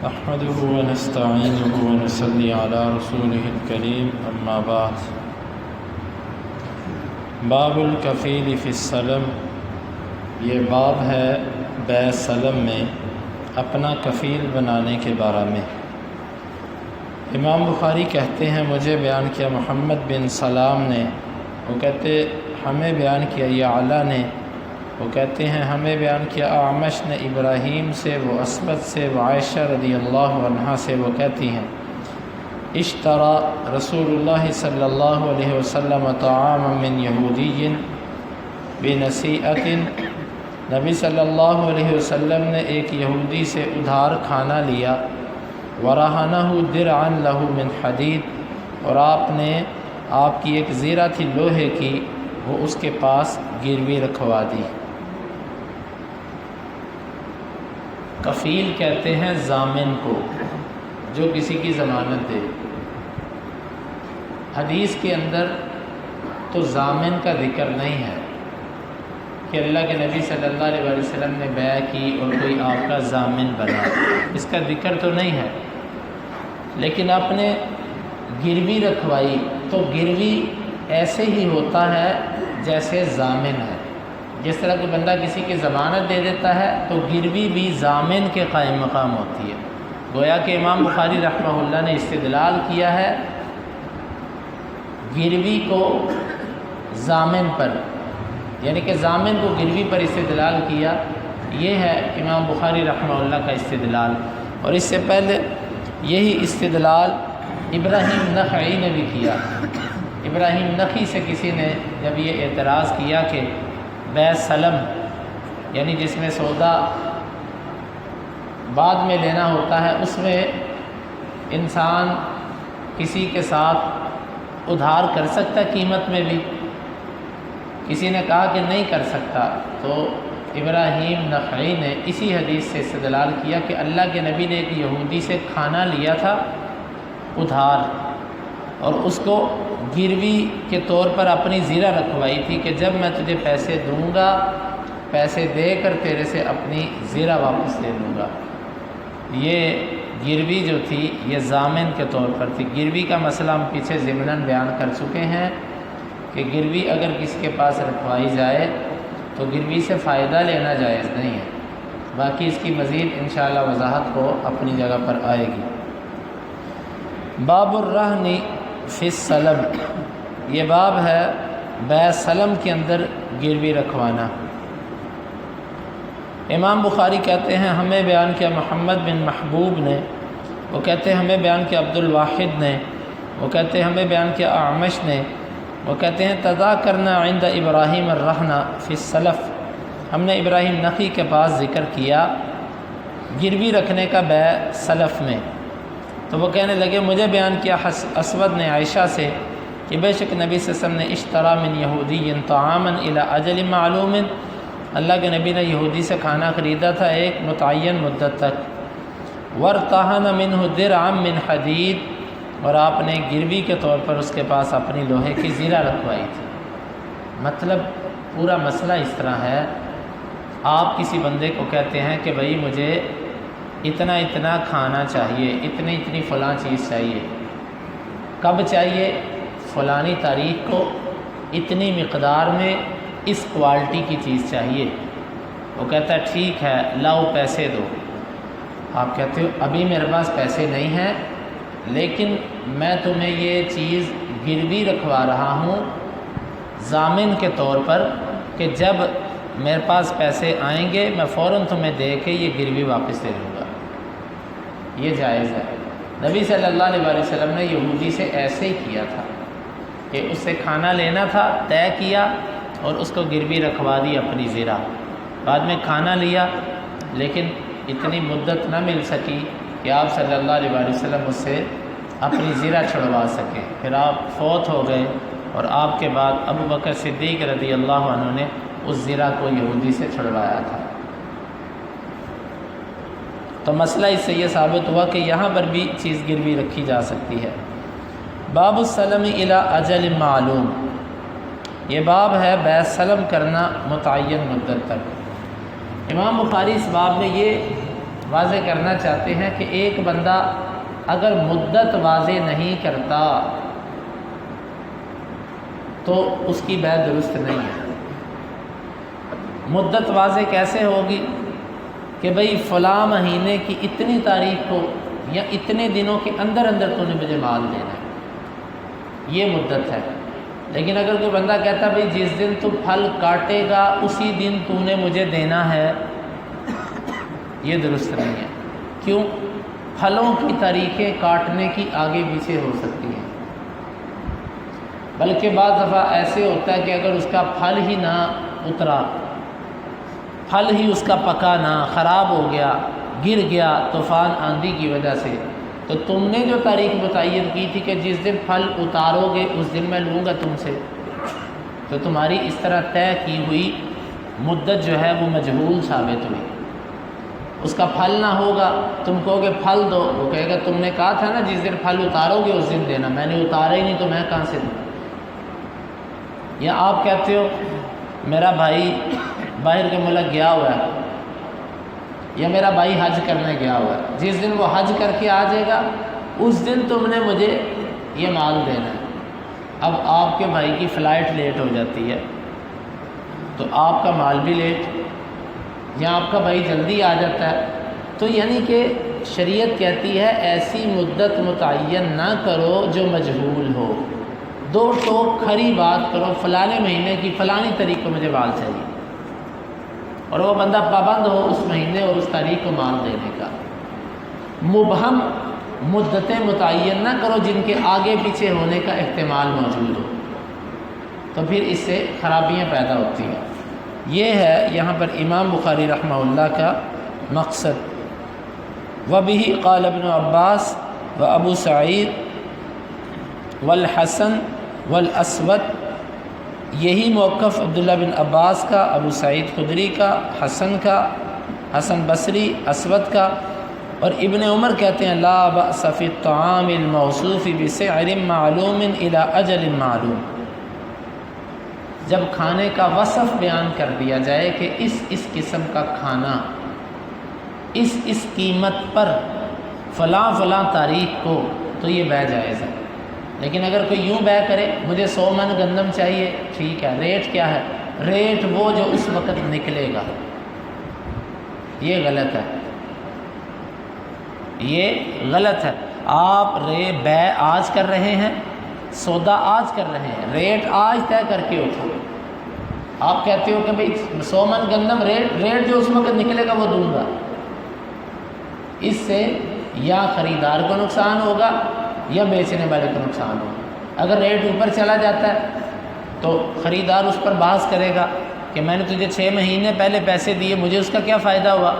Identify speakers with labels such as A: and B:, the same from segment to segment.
A: نحمده ونستعينه ونصلي على رسوله الكريم اما بعد باب الکفیل فی السلم، یہ باب ہے بیع سلم میں اپنا کفیل بنانے کے بارے میں۔ امام بخاری کہتے ہیں مجھے بیان کیا محمد بن سلام نے، وہ کہتے ہمیں بیان کیا یعلا نے، وہ کہتے ہیں ہمیں بیان کیا اعمش نے ابراہیم سے، وہ اسود سے، وہ عائشہ رضی اللہ عنہا سے، وہ کہتی ہیں اشترى رسول اللہ صلی اللہ علیہ وسلم طعاما من یہودی بنصیعۃ، نبی صلی اللہ علیہ وسلم نے ایک یہودی سے ادھار کھانا لیا، ورہنہ درعا لہ من حدید، اور آپ کی ایک زیرہ تھی لوہے کی، وہ اس کے پاس گروی رکھوا دی۔ کفیل کہتے ہیں ضامن کو، جو کسی کی ضمانت دے۔ حدیث کے اندر تو ضامن کا ذکر نہیں ہے کہ اللہ کے نبی صلی اللہ علیہ وسلم نے بیع کی اور کوئی آپ کا ضامن بنا، اس کا ذکر تو نہیں ہے، لیکن آپ نے گروی رکھوائی تو گروی ایسے ہی ہوتا ہے جیسے ضامن ہے۔ جس طرح کہ بندہ کسی کی ضمانت دے دیتا ہے تو گروی بھی ضامن کے قائم مقام ہوتی ہے۔ گویا کہ امام بخاری رحمہ اللہ نے استدلال کیا ہے گروی کو ضامن پر، یعنی کہ ضامن کو گروی پر استدلال کیا، یہ ہے امام بخاری رحمہ اللہ کا استدلال۔ اور اس سے پہلے یہی استدلال ابراہیم نخعی نے بھی کیا۔ ابراہیم نخعی سے کسی نے جب یہ اعتراض کیا کہ بیع سلم، یعنی جس میں سودا بعد میں لینا ہوتا ہے، اس میں انسان کسی کے ساتھ ادھار کر سکتا ہے قیمت میں بھی، کسی نے کہا کہ نہیں کر سکتا، تو ابراہیم نخعی نے اسی حدیث سے استدلال کیا کہ اللہ کے نبی نے ایک یہودی سے کھانا لیا تھا ادھار، اور اس کو گروی کے طور پر اپنی زیرہ رکھوائی تھی کہ جب میں تجھے پیسے دوں گا، پیسے دے کر تیرے سے اپنی زیرہ واپس لے لوں گا۔ یہ گروی جو تھی یہ ضامن کے طور پر تھی۔ گروی کا مسئلہ ہم پیچھے ضمناً بیان کر چکے ہیں کہ گروی اگر کسی کے پاس رکھوائی جائے تو گروی سے فائدہ لینا جائز نہیں ہے، باقی اس کی مزید انشاءاللہ وضاحت کو اپنی جگہ پر آئے گی۔ باب الرہن فی السلم، یہ باب ہے بیع سلم کے اندر گروی رکھوانا۔ امام بخاری کہتے ہیں ہمیں بیان کیا محمد بن محبوب نے، وہ کہتے ہیں ہمیں بیان کیا عبد الواحد نے، وہ کہتے ہیں ہمیں بیان کیا اعمش نے، وہ کہتے ہیں تذاکرنا عند ابراہیم الرہن فی السلف، ہم نے ابراہیم نخعی کے پاس ذکر کیا گروی رکھنے کا بیع سلف میں، تو وہ کہنے لگے مجھے بیان کیا اسود نے عائشہ سے کہ بے شک نبی صلی اللہ علیہ وسلم نے اشترى من یہودی طعاما الی اجل معلوم، اللہ کے نبی نے یہودی سے کھانا خریدا تھا ایک متعین مدت تک، وارتہن منہ درعا من حدید، اور آپ نے گروی کے طور پر اس کے پاس اپنی لوہے کی زیرہ رکھوائی تھی۔ مطلب پورا مسئلہ اس طرح ہے، آپ کسی بندے کو کہتے ہیں کہ بھائی مجھے اتنا اتنا کھانا چاہیے، اتنی فلاں چیز چاہیے، کب چاہیے؟ فلانی تاریخ کو، اتنی مقدار میں، اس کوالٹی کی چیز چاہیے۔ وہ کہتا ہے ٹھیک ہے لاؤ پیسے دو۔ آپ کہتے ہو ابھی میرے پاس پیسے نہیں ہیں، لیکن میں تمہیں یہ چیز گروی رکھوا رہا ہوں ضامن کے طور پر کہ جب میرے پاس پیسے آئیں گے میں فوراً تمہیں دے کے یہ گروی واپس دے دوں گا۔ یہ جائز ہے۔ نبی صلی اللہ علیہ وسلم نے یہودی سے ایسے ہی کیا تھا کہ اس سے کھانا لینا تھا، طے کیا اور اس کو گروی رکھوا دی اپنی زیرہ، بعد میں کھانا لیا لیکن اتنی مدت نہ مل سکی کہ آپ صلی اللہ علیہ وسلم اس سے اپنی زیرہ چھڑوا سکیں، پھر آپ فوت ہو گئے اور آپ کے بعد ابو بکر صدیق رضی اللہ عنہ نے اس زیرہ کو یہودی سے چھڑوایا تھا۔ تو مسئلہ اس سے یہ ثابت ہوا کہ یہاں پر بھی چیز گروی رکھی جا سکتی ہے۔ باب السلم الی اجل معلوم، یہ باب ہے بیع سلم کرنا متعین مدت تک۔ امام بخاری اس باب میں یہ واضح کرنا چاہتے ہیں کہ ایک بندہ اگر مدت واضح نہیں کرتا تو اس کی بیع درست نہیں ہے۔ مدت واضح کیسے ہوگی کہ بھئی فلاں مہینے کی اتنی تاریخ کو یا اتنے دنوں کے اندر اندر تو نے مجھے مال دینا ہے، یہ مدت ہے۔ لیکن اگر کوئی بندہ کہتا بھئی جس دن تو پھل کاٹے گا اسی دن تو نے مجھے دینا ہے، یہ درست نہیں ہے۔ کیوں؟ پھلوں کی تاریخیں کاٹنے کی آگے پیچھے ہو سکتی ہیں، بلکہ بعض دفعہ ایسے ہوتا ہے کہ اگر اس کا پھل ہی نہ اترا، پھل ہی اس کا پکا نہ، خراب ہو گیا، گر گیا طوفان آندھی کی وجہ سے، تو تم نے جو تاریخ متعین کی تھی کہ جس دن پھل اتارو گے اس دن میں لوں گا تم سے، تو تمہاری اس طرح طے کی ہوئی مدت جو ہے وہ مجہول ثابت ہوئی۔ اس کا پھل نہ ہوگا، تم کہو گے پھل دو، وہ کہے گا تم نے کہا تھا نا جس دن پھل اتارو گے اس دن دینا، میں نے اتارا ہی نہیں تو میں کہاں سے دوں۔ یا آپ کہتے ہو میرا بھائی باہر کے ملک گیا ہوا ہے، یا میرا بھائی حج کرنے گیا ہوا ہے، جس دن وہ حج کر کے آ جائے گا اس دن تم نے مجھے یہ مال دینا ہے۔ اب آپ کے بھائی کی فلائٹ لیٹ ہو جاتی ہے تو آپ کا مال بھی لیٹ، یا آپ کا بھائی جلدی آ جاتا ہے، تو یعنی کہ شریعت کہتی ہے ایسی مدت متعین نہ کرو جو مجہول ہو، دو ٹوک کھری بات کرو، فلانے مہینے کی فلانی تاریخ کو مجھے مال چاہیے، اور وہ بندہ پابند ہو اس مہینے اور اس تاریخ کو مال دینے کا۔ مبہم مدتیں متعین نہ کرو جن کے آگے پیچھے ہونے کا احتمال موجود ہو، تو پھر اس سے خرابیاں پیدا ہوتی ہیں۔ یہ ہے یہاں پر امام بخاری رحمہ اللہ کا مقصد۔ وَبِهِ قَالَ ابن عباس وابو سعید والحسن والاسود، یہی موقف عبداللہ بن عباس کا، ابو سعید خدری کا، حسن کا، حسن بصری، اسود کا، اور ابن عمر کہتے ہیں لا بأس فی الطعام الموصوف بسعر معلوم الی اجل معلوم، جب کھانے کا وصف بیان کر دیا جائے کہ اس قسم کا کھانا اس قیمت پر فلاں فلاں تاریخ کو، تو یہ بیع جائز ہے۔ لیکن اگر کوئی یوں بیع کرے مجھے 100 من گندم چاہیے، ٹھیک ہے، ریٹ کیا ہے؟ ریٹ وہ جو اس وقت نکلے گا، یہ غلط ہے، یہ غلط ہے۔ آپ بیع آج کر رہے ہیں، سودا آج کر رہے ہیں، ریٹ آج طے کر کے اٹھو۔ آپ کہتے ہو کہ بھئی 100 من گندم ریٹ جو اس وقت نکلے گا وہ دوں گا، اس سے یا خریدار کو نقصان ہوگا یا بیچنے والے کو نقصان ہوگا۔ اگر ریٹ اوپر چلا جاتا ہے تو خریدار اس پر بحث کرے گا کہ میں نے تجھے 6 مہینے پہلے پیسے دیے، مجھے اس کا کیا فائدہ ہوا؟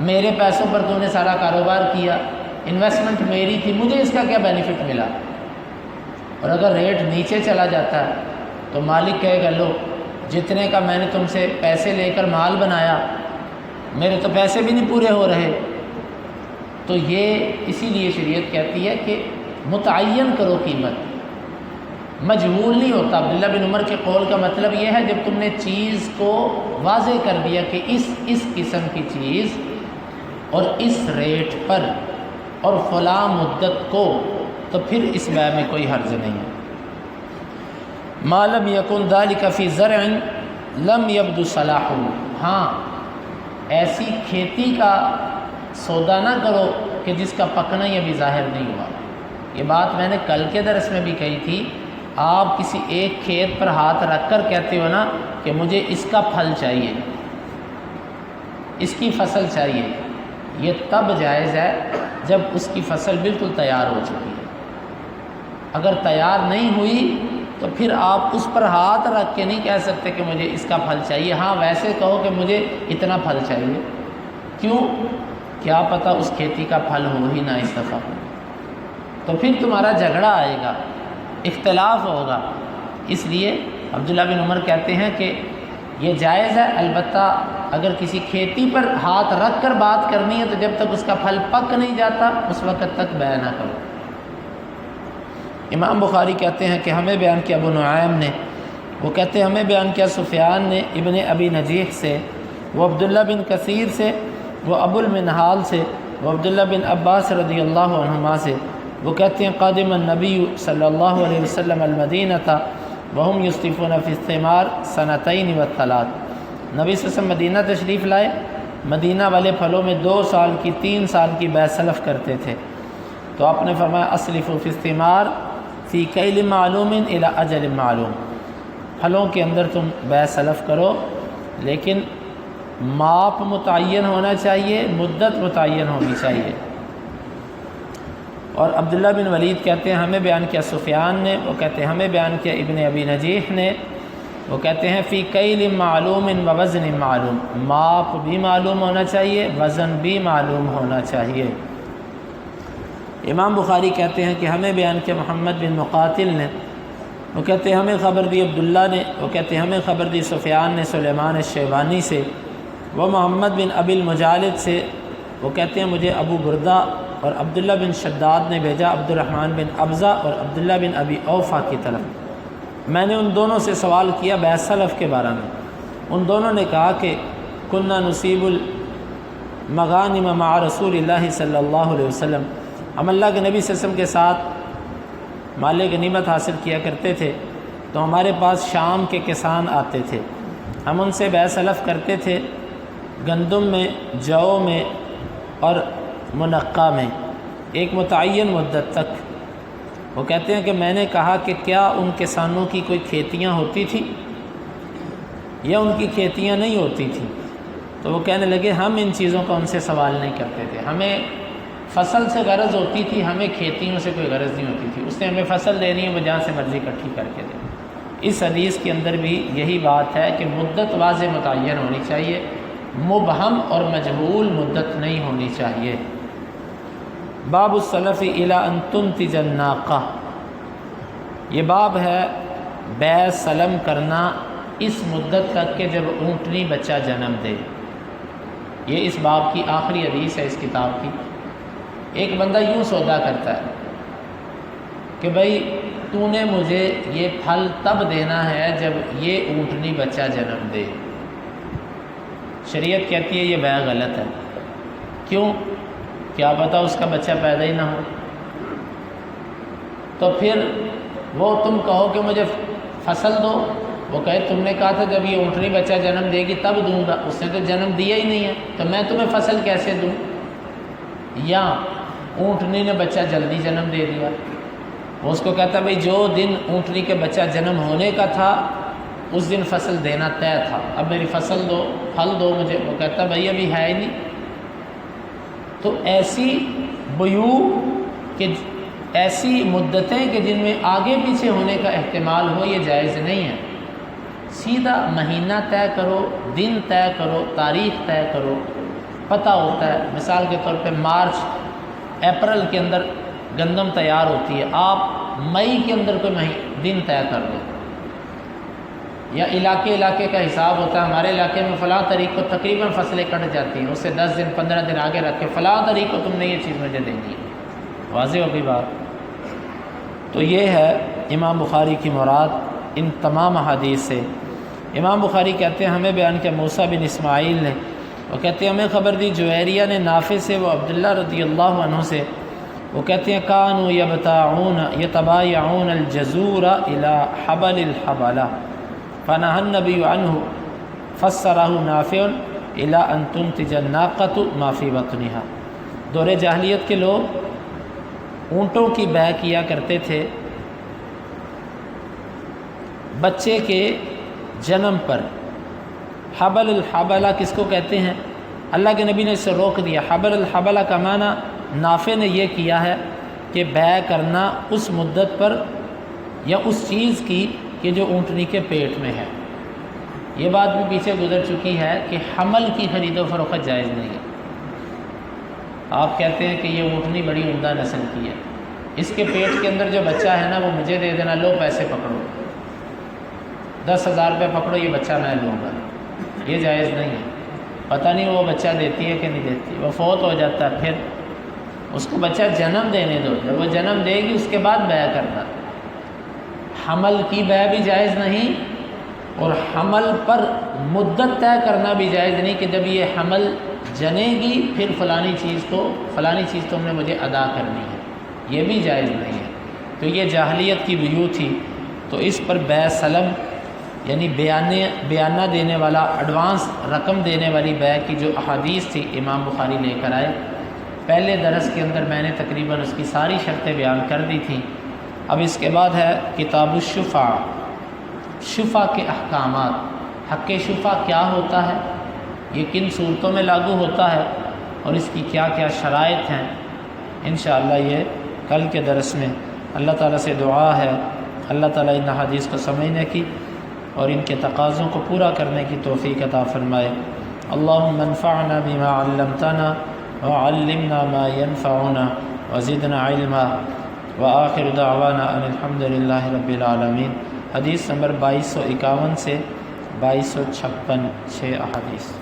A: میرے پیسوں پر تو نے سارا کاروبار کیا، انویسٹمنٹ میری تھی، مجھے اس کا کیا بینیفٹ ملا؟ اور اگر ریٹ نیچے چلا جاتا ہے تو مالک کہے گا لو جتنے کا میں نے تم سے پیسے لے کر مال بنایا، میرے تو پیسے بھی نہیں پورے ہو رہے۔ تو یہ اسی لیے شریعت کہتی ہے کہ متعین کرو قیمت، مجہول نہیں ہوتا۔ عبداللہ بن عمر کے قول کا مطلب یہ ہے جب تم نے چیز کو واضح کر دیا کہ اس قسم کی چیز اور اس ریٹ پر اور فلاں مدت کو، تو پھر اس بیع میں کوئی حرج نہیں ہے۔ ما لم یکن ذلک فی زرع لم یبدو صلاحہ، ہاں ایسی کھیتی کا سودا نہ کرو کہ جس کا پکنا ہی ابھی ظاہر نہیں ہوا۔ یہ بات میں نے کل کے درس میں بھی کہی تھی، آپ کسی ایک کھیت پر ہاتھ رکھ کر کہتے ہو نا کہ مجھے اس کا پھل چاہیے، اس کی فصل چاہیے، یہ تب جائز ہے جب اس کی فصل بالکل تیار ہو چکی ہے۔ اگر تیار نہیں ہوئی تو پھر آپ اس پر ہاتھ رکھ کے نہیں کہہ سکتے کہ مجھے اس کا پھل چاہیے۔ ہاں ویسے کہو کہ مجھے اتنا پھل چاہیے، کیوں؟ کیا پتہ اس کھیتی کا پھل ہو ہی نہ اس دفعہ، تو پھر تمہارا جھگڑا آئے گا، اختلاف ہوگا۔ اس لیے عبداللہ بن عمر کہتے ہیں کہ یہ جائز ہے، البتہ اگر کسی کھیتی پر ہاتھ رکھ کر بات کرنی ہے تو جب تک اس کا پھل پک نہیں جاتا اس وقت تک بیع نہ کرو۔ امام بخاری کہتے ہیں کہ ہمیں بیان کیا ابو نعیم نے، وہ کہتے ہیں ہمیں بیان کیا سفیان نے ابن ابی نجیح سے، وہ عبداللہ بن کثیر سے، وہ ابو المنہال سے، وہ عبداللہ بن عباس رضی اللہ عنہما سے، وہ کہتے ہیں قادم النبی صلی اللہ علیہ وسلم المدینہ تھا وہم یصطفون فی الثمار سنتین والثلاث، نبی صلی اللہ علیہ وسلم مدینہ تشریف لائے، مدینہ والے پھلوں میں 2 سال کی 3 سال کی بیع سلف کرتے تھے، تو آپ نے فرمایا اسلفوا فی الثمار فی کیل معلوم الی اجل معلوم، پھلوں کے اندر تم بیع سلف کرو لیکن ماپ متعین ہونا چاہیے، مدت متعین ہونی چاہیے۔ اور عبداللہ بن ولید کہتے ہیں ہمیں بیان کیا سفیان نے، وہ کہتے ہیں ہمیں بیان کیا ابن ابی نجیح نے، وہ کہتے ہیں فی کیل معلوم و وزن معلوم، ماپ بھی معلوم ہونا چاہیے، وزن بھی معلوم ہونا چاہیے۔ امام بخاری کہتے ہیں کہ ہمیں بیان کیا محمد بن مقاتل نے، وہ کہتے ہیں ہمیں خبر دی عبداللہ نے، وہ کہتے ہیں ہمیں خبر دی سفیان نے سلیمان الشیبانی سے، وہ محمد بن ابی المجالد سے، وہ کہتے ہیں مجھے ابو بردہ اور عبداللہ بن شداد نے بھیجا عبد الرحمن بن ابزہ اور عبداللہ بن ابی اوفا کی طرف، میں نے ان دونوں سے سوال کیا بیع سلف کے بارے میں، ان دونوں نے کہا کہ کننا نصیب المغانم مع رسول اللہ صلی اللہ علیہ وسلم، ہم اللہ کے نبی صلی اللہ علیہ وسلم کے ساتھ مال غنیمت حاصل کیا کرتے تھے، تو ہمارے پاس شام کے کسان آتے تھے، ہم ان سے بیع سلف کرتے تھے گندم میں، جو میں اور منقع میں ایک متعین مدت تک۔ وہ کہتے ہیں کہ میں نے کہا کہ کیا ان کسانوں کی کوئی کھیتیاں ہوتی تھیں یا ان کی کھیتیاں نہیں ہوتی تھیں؟ تو وہ کہنے لگے ہم ان چیزوں کا ان سے سوال نہیں کرتے تھے، ہمیں فصل سے غرض ہوتی تھی، ہمیں کھیتیوں سے کوئی غرض نہیں ہوتی تھی، اس نے ہمیں فصل دینی ہے وہ جہاں سے مرضی اکٹھی کر کے دے۔ اس حدیث کے اندر بھی یہی بات ہے کہ مدت واضح متعین ہونی چاہیے، مبہم اور مجہول مدت نہیں ہونی چاہیے۔ باب السلف الی ان تنتج الناقہ، یہ باب ہے بیع سلم کرنا اس مدت تک کہ جب اونٹنی بچہ جنم دے۔ یہ اس باب کی آخری حدیث ہے اس کتاب کی۔ ایک بندہ یوں سودا کرتا ہے کہ بھائی تو نے مجھے یہ پھل تب دینا ہے جب یہ اونٹنی بچہ جنم دے۔ شریعت کہتی ہے یہ بیع غلط ہے۔ کیوں؟ کیا پتہ اس کا بچہ پیدا ہی نہ ہو، تو پھر وہ تم کہو کہ مجھے فصل دو، وہ کہے تم نے کہا تھا جب یہ اونٹنی بچہ جنم دے گی تب دوں گا، اس نے تو جنم دیا ہی نہیں ہے، تو میں تمہیں فصل کیسے دوں؟ یا اونٹنی نے بچہ جلدی جنم دے دیا، وہ اس کو کہتا بھئی جو دن اونٹنی کے بچہ جنم ہونے کا تھا اس دن فصل دینا طے تھا، اب میری فصل دو، پھل دو مجھے، وہ کہتا بھئی ابھی ہے ہی نہیں۔ تو ایسی بیوع کہ ایسی مدتیں کہ جن میں آگے پیچھے ہونے کا احتمال ہو یہ جائز نہیں ہے۔ سیدھا مہینہ طے کرو، دن طے کرو، تاریخ طے کرو، پتہ ہوتا ہے۔ مثال کے طور پہ مارچ اپریل کے اندر گندم تیار ہوتی ہے، آپ مئی کے اندر کوئی دن طے کر دو، یا علاقے کا حساب ہوتا ہے، ہمارے علاقے میں فلاں تاریخ کو تقریباً فصلیں کٹ جاتی ہیں، اس سے 10 دن 15 دن آگے رکھ کے فلاں تاریخ کو تم نے یہ چیز مجھے دینی ہے۔ واضح ہو گئی بات؟ تو یہ ہے امام بخاری کی مراد ان تمام احادیث سے۔ امام بخاری کہتے ہیں ہمیں بیان کیا موسیٰ بن اسماعیل نے، وہ کہتے ہیں ہمیں خبر دی جویریہ نے نافع سے، وہ عبداللہ رضی اللہ عنہ سے، وہ کہتے ہیں کانوا یتبایعون الجزور الی حبل الحبلہ فنہى النبی عنہ فسرہ نافع الی ان تنتج الناقۃ ما فی بطنها۔ دور جاہلیت کے لوگ اونٹوں کی بیع کیا کرتے تھے بچے کے جنم پر۔ حبل الحبلہ کس کو کہتے ہیں؟ اللہ کے نبی نے اسے روک دیا۔ حبل الحبلہ کا معنی نافع نے یہ کیا ہے کہ بیع کرنا اس مدت پر یا اس چیز کی کہ جو اونٹنی کے پیٹ میں ہے۔ یہ بات بھی پیچھے گزر چکی ہے کہ حمل کی خرید و فروخت جائز نہیں ہے۔ آپ کہتے ہیں کہ یہ اونٹنی بڑی عمدہ نسل کی ہے، اس کے پیٹ کے اندر جو بچہ ہے نا وہ مجھے دے دینا، لو پیسے پکڑو، 10,000 روپے پکڑو، یہ بچہ میں لوں گا۔ یہ جائز نہیں ہے۔ پتہ نہیں وہ بچہ دیتی ہے کہ نہیں دیتی، وہ فوت ہو جاتا ہے، پھر اس کو بچہ جنم دینے دو، جب وہ جنم دے گی اس کے بعد بیع کرنا۔ حمل کی بیع بھی جائز نہیں، اور حمل پر مدت طے کرنا بھی جائز نہیں کہ جب یہ حمل جنے گی پھر فلانی چیز تو ہم نے مجھے ادا کرنی ہے، یہ بھی جائز نہیں ہے۔ تو یہ جاہلیت کی بیع تھی، تو اس پر بیع سلم یعنی بیانہ دینے والا، ایڈوانس رقم دینے والی بیع کی جو احادیث تھی امام بخاری لے کر آئے۔ پہلے درس کے اندر میں نے تقریباً اس کی ساری شرطیں بیان کر دی تھیں۔ اب اس کے بعد ہے کتاب الشفع، شفع کے احکامات۔ حق شفع کیا ہوتا ہے، یہ کن صورتوں میں لاگو ہوتا ہے، اور اس کی کیا کیا شرائط ہیں، انشاءاللہ یہ کل کے درس میں۔ اللہ تعالیٰ سے دعا ہے اللہ تعالیٰ ان حدیث کو سمجھنے کی اور ان کے تقاضوں کو پورا کرنے کی توفیق عطا فرمائے۔ اللہم انفعنا بما علمتنا وعلمنا ما ينفعنا وزدنا علما وآخر دعوانا ان الحمد للہ رب العالمین۔ حدیث نمبر 2251 سے 2256 6 احادیث۔